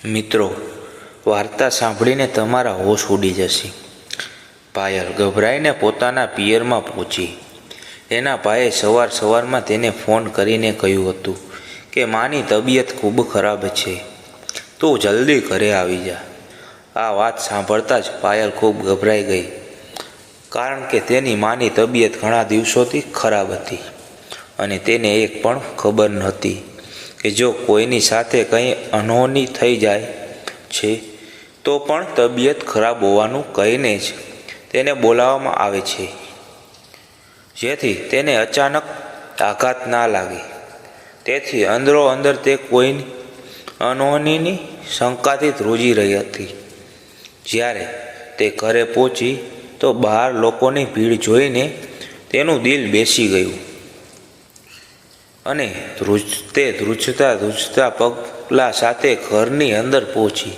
મિત્રો, વાર્તા સાંભળીને તમારા હોશ ઉડી જશે. પાયલ ગભરાઈને પોતાના પિયરમાં પહોંચી. એના ભાઈએ સવારમાં તેને ફોન કરીને કહ્યું હતું કે માની તબિયત ખૂબ ખરાબ છે, તું જલ્દી ઘરે આવી જા. આ વાત સાંભળતા જ પાયલ ખૂબ ગભરાઈ ગઈ, કારણ કે તેની માની તબિયત ઘણા દિવસોથી ખરાબ હતી અને તેને એક પણ ખબર નહોતી કે જો કોઈની સાથે કંઈ અનહોની થઈ જાય છે તો પણ તબિયત ખરાબ હોવાનું કહીને જ તેને બોલાવવામાં આવે છે, જેથી તેને અચાનક આઘાત ના લાગે. તેથી અંદરો અંદર તે કોઈની અનહોનીની શંકાથી ધ્રુજી રહી હતી. જ્યારે તે ઘરે પહોંચી તો બહાર લોકોની ભીડ જોઈને તેનું દિલ બેસી ગયું અને ધ્રુજતા પગલાં સાથે ઘરની અંદર પહોંચી.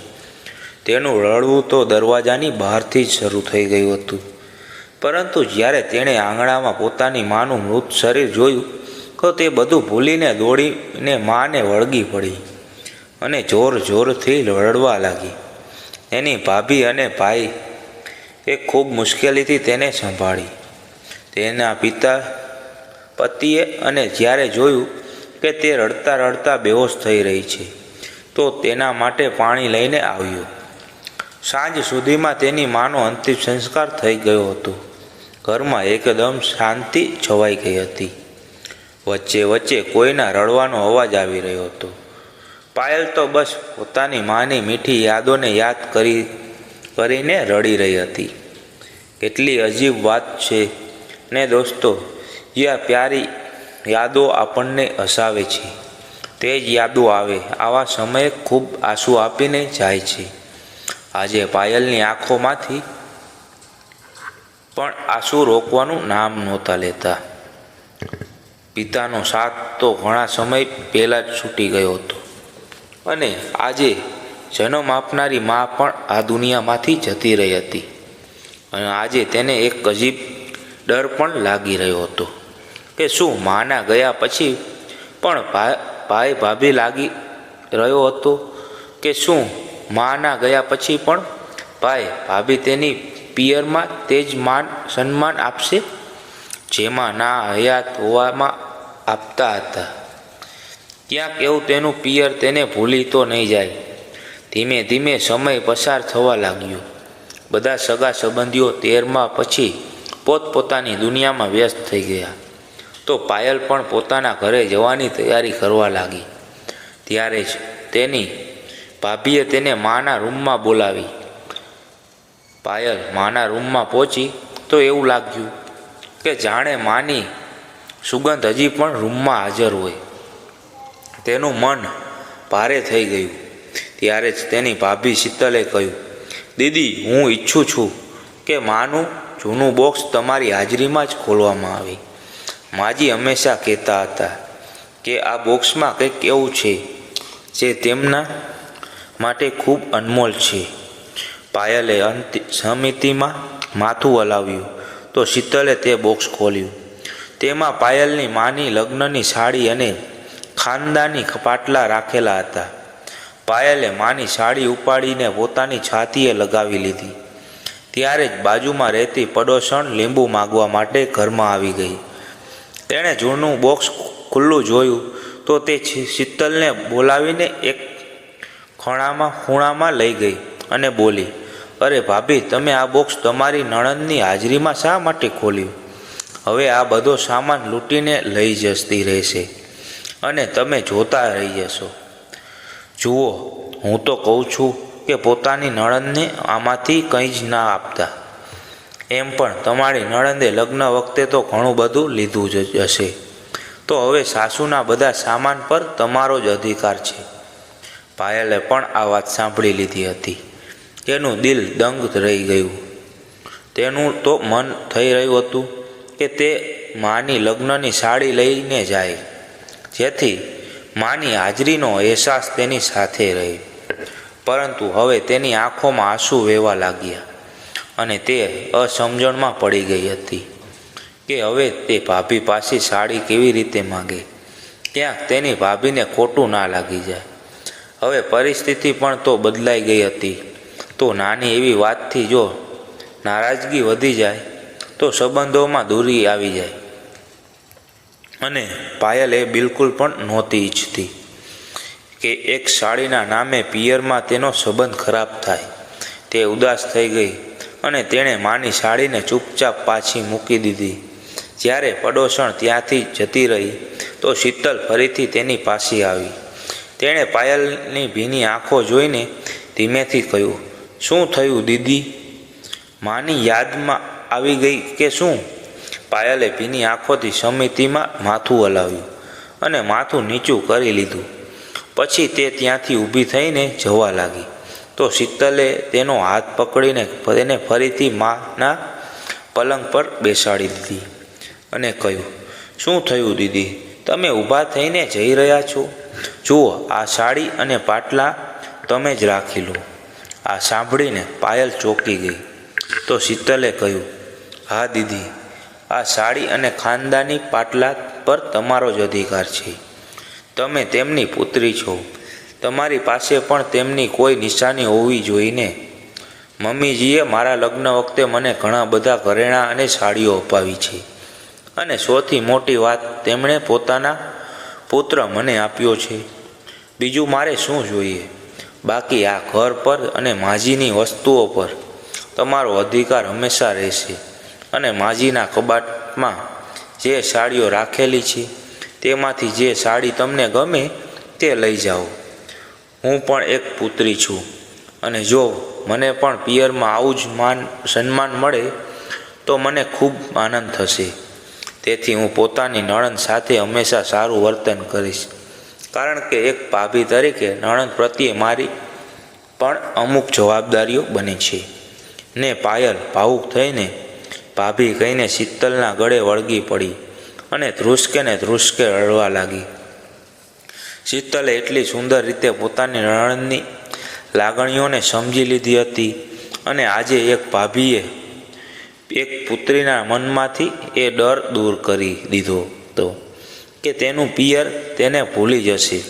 તેનું રડવું તો દરવાજાની બહારથી જ શરૂ થઈ ગયું હતું, પરંતુ જ્યારે તેણે આંગણામાં પોતાની માનું મૃત શરીર જોયું તો તે બધું ભૂલીને દોડીને માને વળગી પડી અને જોરથી રડવા લાગી. એની ભાભી અને ભાઈ એ ખૂબ મુશ્કેલીથી તેને સંભાળી. તેના પતિએ અને જ્યારે જોયું કે તે રડતા બેહોશ થઈ રહી છે તો તેના માટે પાણી લઈને આવ્યો. સાંજ સુધીમાં તેની માનો અંતિમ સંસ્કાર થઈ ગયો હતો. ઘરમાં એકદમ શાંતિ છવાઈ ગઈ હતી. વચ્ચે કોઈના રડવાનો અવાજ આવી રહ્યો હતો. પાયલ તો બસ પોતાની માની મીઠી યાદોને યાદ કરીને રડી રહી હતી. કેટલી અજીબ વાત છે ને દોસ્તો, જ્યાં પ્યારી યાદો આપણને હસાવે છે તે જ યાદો આવે આવા સમયે ખૂબ આંસુ આપીને જાય છે. આજે પાયલની આંખોમાંથી પણ આંસુ રોકવાનું નામ નહોતા લેતા. પિતાનો સાથ તો ઘણા સમય પહેલાં જ છૂટી ગયો હતો અને આજે જન્મ આપનારી મા પણ આ દુનિયામાંથી જતી રહી હતી. અને આજે તેને એક અજીબ ડર પણ લાગી રહ્યો હતો કે શું માના ગયા પછી પણ ભાઈ ભાભી લાગી રહ્યો હતો કે શું માના ગયા પછી પણ ભાઈ ભાભી તેની પિયરમાં તે જ માન સન્માન આપશે જેમાં ના હયાત હોવામાં આપતા હતા. ક્યાંક એવું તેનું પિયર તેને ભૂલી તો નહીં જાય. ધીમે ધીમે સમય પસાર થવા લાગ્યો. બધા સગા સંબંધીઓ 13મા પછી પોતપોતાની દુનિયામાં વ્યસ્ત થઈ ગયા તો પાયલ પણ પોતાના ઘરે જવાની તૈયારી કરવા લાગી. ત્યારે જ તેની ભાભીએ તેને માના રૂમમાં બોલાવી. પાયલ માના રૂમમાં પહોંચી તો એવું લાગ્યું કે જાણે માની સુગંધ હજી પણ રૂમમાં હાજર હોય. તેનું મન ભારે થઈ ગયું. ત્યારે જ તેની ભાભી શીતલે કહ્યું, દીદી, હું ઈચ્છું છું કે માનું જૂનું બોક્સ તમારી હાજરીમાં જ ખોલવામાં આવે. માજી હંમેશા કહેતા હતા કે આ બોક્સમાં કંઈક એવું છે જે તેમના માટે ખૂબ અનમોલ છે. પાયલે સમિતિમાં માથું હલાવ્યું તો શીતલે તે બોક્સ ખોલ્યું. તેમાં પાયલની માની લગ્નની સાડી અને ખાનદાની પાટલા રાખેલા હતા. પાયલે માની સાડી ઉપાડીને પોતાની છાતીએ લગાવી લીધી. ત્યારે જ બાજુમાં રહેતી પડોશણ લીંબુ માગવા માટે ઘરમાં આવી ગઈ. તેણે જૂનું બોક્સ ખુલ્લું જોયું તો તે શીતલને બોલાવીને એક ખૂણામાં લઈ ગઈ અને બોલી, અરે ભાભી, તમે આ બોક્સ તમારી નણંદની હાજરીમાં શા માટે ખોલ્યું? હવે આ બધો સામાન લૂંટીને લઈ જતી રહેશે અને તમે જોતા રહી જશો. જુઓ, હું તો કહું છું કે પોતાની નણંદને આમાંથી કંઈ જ ના આપતા. એમ પણ તમારી નણંદે લગ્ન વખતે તો ઘણું બધું લીધું જ હશે, તો હવે સાસુના બધા સામાન પર તમારો જ અધિકાર છે. પાયલે પણ આ વાત સાંભળી લીધી હતી. તેનું દિલ દંગ રહી ગયું. તેનું તો મન થઈ રહ્યું હતું કે તે માની લગ્નની સાડી લઈને જાય, જેથી માની હાજરીનો અહેસાસ તેની સાથે રહે. પરંતુ હવે તેની આંખોમાં આંસુ વહેવા લાગ્યા અને તે અસમજણમાં પડી ગઈ હતી કે હવે તે ભાભી પાસે સાડી કેવી રીતે માગે. ક્યાંક તેની ભાભીને ખોટું ના લાગી જાય. હવે પરિસ્થિતિ પણ તો બદલાઈ ગઈ હતી. તો નાની એવી વાતથી જો નારાજગી વધી જાય તો સંબંધોમાં દૂરી આવી જાય. અને પાયલ એ બિલકુલ પણ નહોતી ઈચ્છતી કે એક સાડીના નામે પિયરમાં તેનો સંબંધ ખરાબ થાય. તે ઉદાસ થઈ ગઈ અને તેણે માની સાડીને ચૂપચાપ પાછી મૂકી દીધી. જ્યારે પડોશણ ત્યાંથી જતી રહી તો શીતલ ફરીથી તેની પાસે આવી. તેણે પાયલની ભીની આંખો જોઈને ધીમેથી કહ્યું, શું થયું દીદી? માની યાદમાં આવી ગઈ કે શું? પાયલે ભીની આંખોથી સમિતિમાં માથું હલાવ્યું અને માથું નીચું કરી લીધું. પછી તે ત્યાંથી ઊભી થઈને જવા લાગી તો શીતલે તેનો હાથ પકડીને તેને ફરીથી માના પલંગ પર બેસાડી દીધી અને કહ્યું, શું થયું દીદી? તમે ઊભા થઈને જઈ રહ્યા છો? જુઓ, આ સાડી અને પાટલા તમે જ રાખી લો. આ સાંભળીને પાયલ ચોંકી ગઈ તો શીતલે કહ્યું, હા દીદી, આ સાડી અને ખાનદાની પાટલા પર તમારો જ અધિકાર છે. તમે તેમની પુત્રી છો. તમારી પાસે પણ તેમની કોઈ નિશાની હોવી જોઈને. મમ્મીજીએ મારા લગ્ન વખતે મને ઘણા બધા ઘરેણાં અને સાડીઓ અપાવી છે અને સૌથી મોટી વાત, તેમણે પોતાના પુત્ર મને આપ્યો છે. બીજું મારે શું જોઈએ? બાકી આ ઘર પર અને માજીની વસ્તુઓ પર તમારો અધિકાર હંમેશા રહેશે. અને માજીના કબાટમાં જે સાડીઓ રાખેલી છે તેમાંથી જે સાડી તમને ગમે તે લઈ જાઓ. હું પણ એક પુત્રી છું અને જો મને પણ પિયરમાં આવું જ સન્માન મળે તો મને ખૂબ આનંદ થશે. તેથી હું પોતાની નણંદ સાથે હંમેશા સારું વર્તન કરીશ, કારણ કે એક ભાભી તરીકે નણંદ પ્રત્યે મારી પણ અમુક જવાબદારીઓ બની છે. ને પાયલ ભાવુક થઈને ભાભી કહીને શીતલના ગળે વળગી પડી અને ધ્રુસકે રડવા લાગી. શીતલે એટલી સુંદર રીતે પોતાની નણંદની લાગણીઓને સમજી લીધી હતી અને આજે એક ભાભીએ એક પુત્રીના મનમાંથી એ ડર દૂર કરી દીધો હતો કે તેનું પિયર તેને ભૂલી જશે.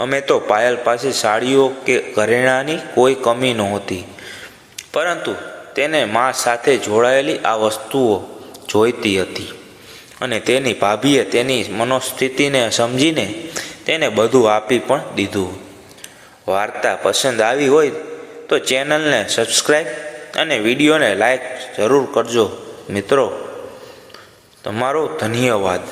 અમે તો પાયલ પાસે સાડીઓ કે ઘરેણાંની કોઈ કમી નહોતી, પરંતુ તેને મા સાથે જોડાયેલી આ વસ્તુઓ જોઈતી હતી અને તેની ભાભીએ તેની મનોસ્થિતિને સમજીને તેને બધું આપી પણ દીધું. વાર્તા પસંદ આવી હોય તો ચેનલને સબસ્ક્રાઈબ અને વિડીયોને લાઈક જરૂર કરજો મિત્રો. તમારો ધન્યવાદ.